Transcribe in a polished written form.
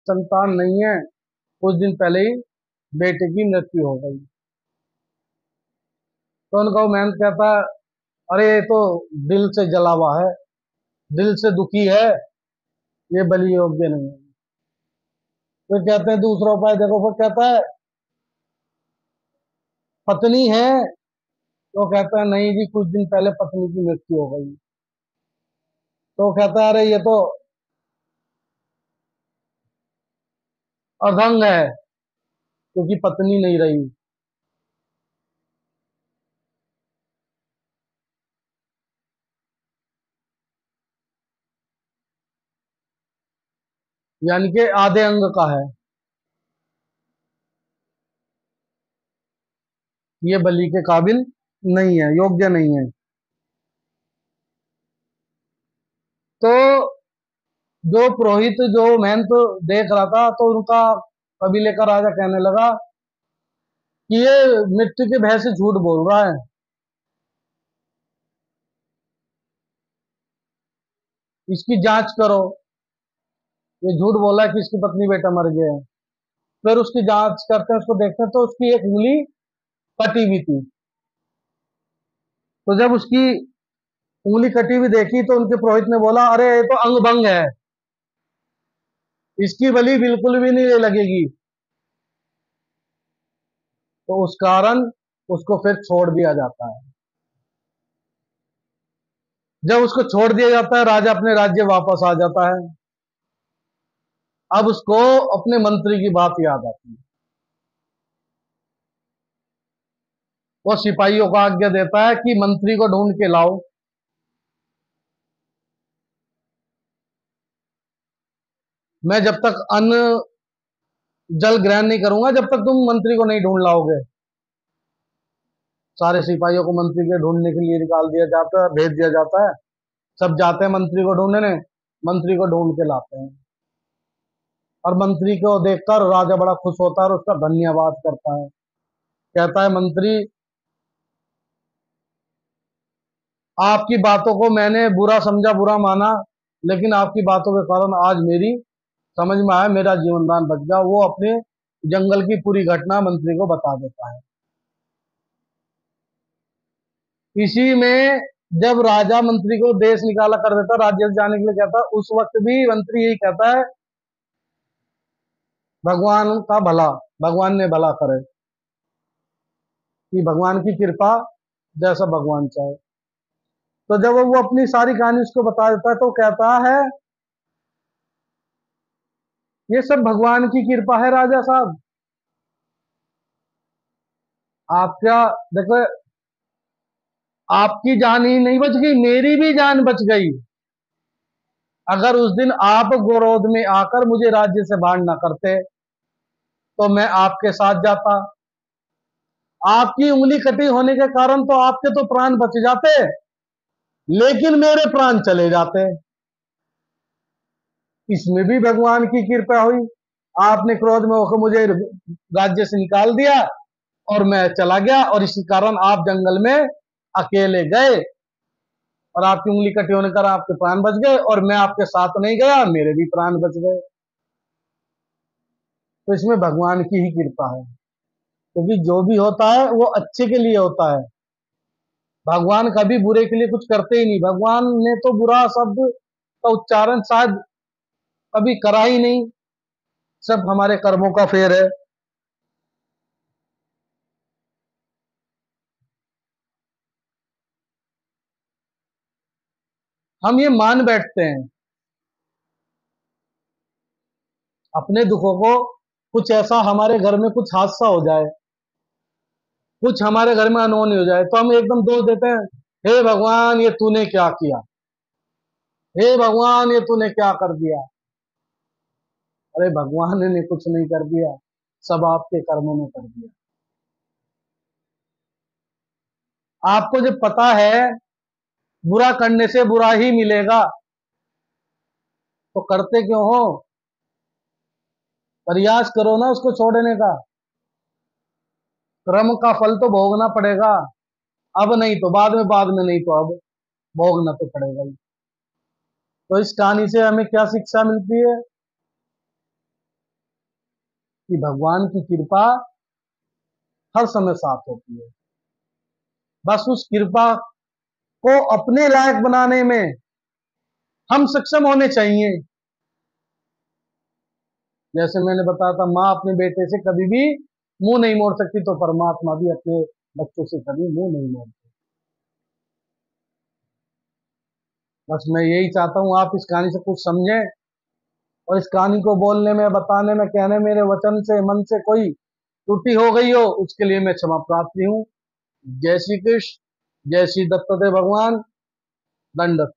संतान नहीं है। कुछ दिन पहले ही बेटे की मृत्यु हो गई। तो उनका महंत कहता है, अरे ये तो दिल से जला हुआ है, दिल से दुखी है, ये बलि योग्य नहीं है। फिर कहते हैं दूसरा उपाय देखो। फिर कहता है पत्नी है। तो कहता है नहीं जी, कुछ दिन पहले पत्नी की मृत्यु हो गई। तो कहता है अरे ये तो अधंग है, क्योंकि पत्नी नहीं रही। यानी कि आधे अंग का है, ये बलि के काबिल नहीं है, योग्य नहीं है। तो जो पुरोहित, जो महंत देख रहा था, तो उनका कबीले का राजा कहने लगा कि ये मृत्यु के भय से झूठ बोल रहा है, इसकी जांच करो। ये झूठ बोला है कि इसकी पत्नी बेटा मर गया है। फिर उसकी जांच करते हैं, उसको देखते हैं, तो उसकी एक उंगली कटी हुई थी। तो जब उसकी उंगली कटी हुई देखी, तो उनके पुरोहित ने बोला, अरे ये तो अंग भंग है, इसकी बलि बिल्कुल भी नहीं लगेगी। तो उस कारण उसको फिर छोड़ दिया जाता है। जब उसको छोड़ दिया जाता है, राजा अपने राज्य वापस आ जाता है। अब उसको अपने मंत्री की बात याद आती है। वो सिपाहियों को आज्ञा देता है कि मंत्री को ढूंढ के लाओ। मैं जब तक अन्न जल ग्रहण नहीं करूंगा, जब तक तुम मंत्री को नहीं ढूंढ लाओगे। सारे सिपाहियों को मंत्री के ढूंढने के लिए निकाल दिया जाता है, भेज दिया जाता है। सब जाते हैं मंत्री को ढूंढने, मंत्री को ढूंढ के लाते हैं। और मंत्री को देखकर राजा बड़ा खुश होता है और उसका धन्यवाद करता है। कहता है, मंत्री, आपकी बातों को मैंने बुरा समझा, बुरा माना, लेकिन आपकी बातों के कारण आज मेरी समझ में आया, मेरा जीवन दान बच गया। वो अपने जंगल की पूरी घटना मंत्री को बता देता है। इसी में जब राजा मंत्री को देश निकाला कर देता, राज्य से जाने के लिए कहता, उस वक्त भी मंत्री यही कहता है, भगवान का भला, भगवान ने भला करे, कि भगवान की कृपा, जैसा भगवान चाहे। तो जब वो अपनी सारी कहानी उसको बता देता है, तो कहता है, ये सब भगवान की कृपा है राजा साहब। आपका देखो, आपकी जान ही नहीं बच गई, मेरी भी जान बच गई। अगर उस दिन आप गोरोध में आकर मुझे राज्य से बाहर ना करते, तो मैं आपके साथ जाता। आपकी उंगली कटी होने के कारण तो आपके तो प्राण बच जाते, लेकिन मेरे प्राण चले जाते। इसमें भी भगवान की कृपा हुई। आपने क्रोध में होकर मुझे राज्य से निकाल दिया और मैं चला गया, और इसी कारण आप जंगल में अकेले गए, और आपकी उंगली कटी होने का आपके प्राण बच गए, और मैं आपके साथ नहीं गया, मेरे भी प्राण बच गए। तो इसमें भगवान की ही कृपा है, क्योंकि जो भी होता है वो अच्छे के लिए होता है। भगवान कभी बुरे के लिए कुछ करते ही नहीं। भगवान ने तो बुरा शब्द का उच्चारण शायद कभी करा ही नहीं। सब हमारे कर्मों का फेर है। हम ये मान बैठते हैं अपने दुखों को। कुछ ऐसा हमारे घर में कुछ हादसा हो जाए, कुछ हमारे घर में अनहोनी हो जाए, तो हम एकदम दोष देते हैं, हे भगवान ये तूने क्या किया, हे भगवान ये तूने क्या कर दिया। अरे भगवान ने कुछ नहीं कर दिया, सब आपके कर्मों ने कर दिया। आपको जब पता है बुरा करने से बुरा ही मिलेगा, तो करते क्यों हो? प्रयास करो ना उसको छोड़ने का। कर्म का फल तो भोगना पड़ेगा, अब नहीं तो बाद में, बाद में नहीं तो अब भोगना तो पड़ेगा ही। तो इस कहानी से हमें क्या शिक्षा मिलती है? कि भगवान की कृपा हर समय साथ होती है। बस उस कृपा को अपने लायक बनाने में हम सक्षम होने चाहिए। जैसे मैंने बताया था, माँ अपने बेटे से कभी भी मुंह नहीं मोड़ सकती, तो परमात्मा भी अपने बच्चों से कभी मुंह नहीं मोड़ते। बस मैं यही चाहता हूँ आप इस कहानी से कुछ समझें, और इस कहानी को बोलने में, बताने में, कहने मेरे वचन से, मन से कोई त्रुटि हो गई हो, उसके लिए मैं क्षमा प्रार्थी हूँ। जय श्री कृष्ण, जय श्री दत्तात्रेय भगवान, दंडवत।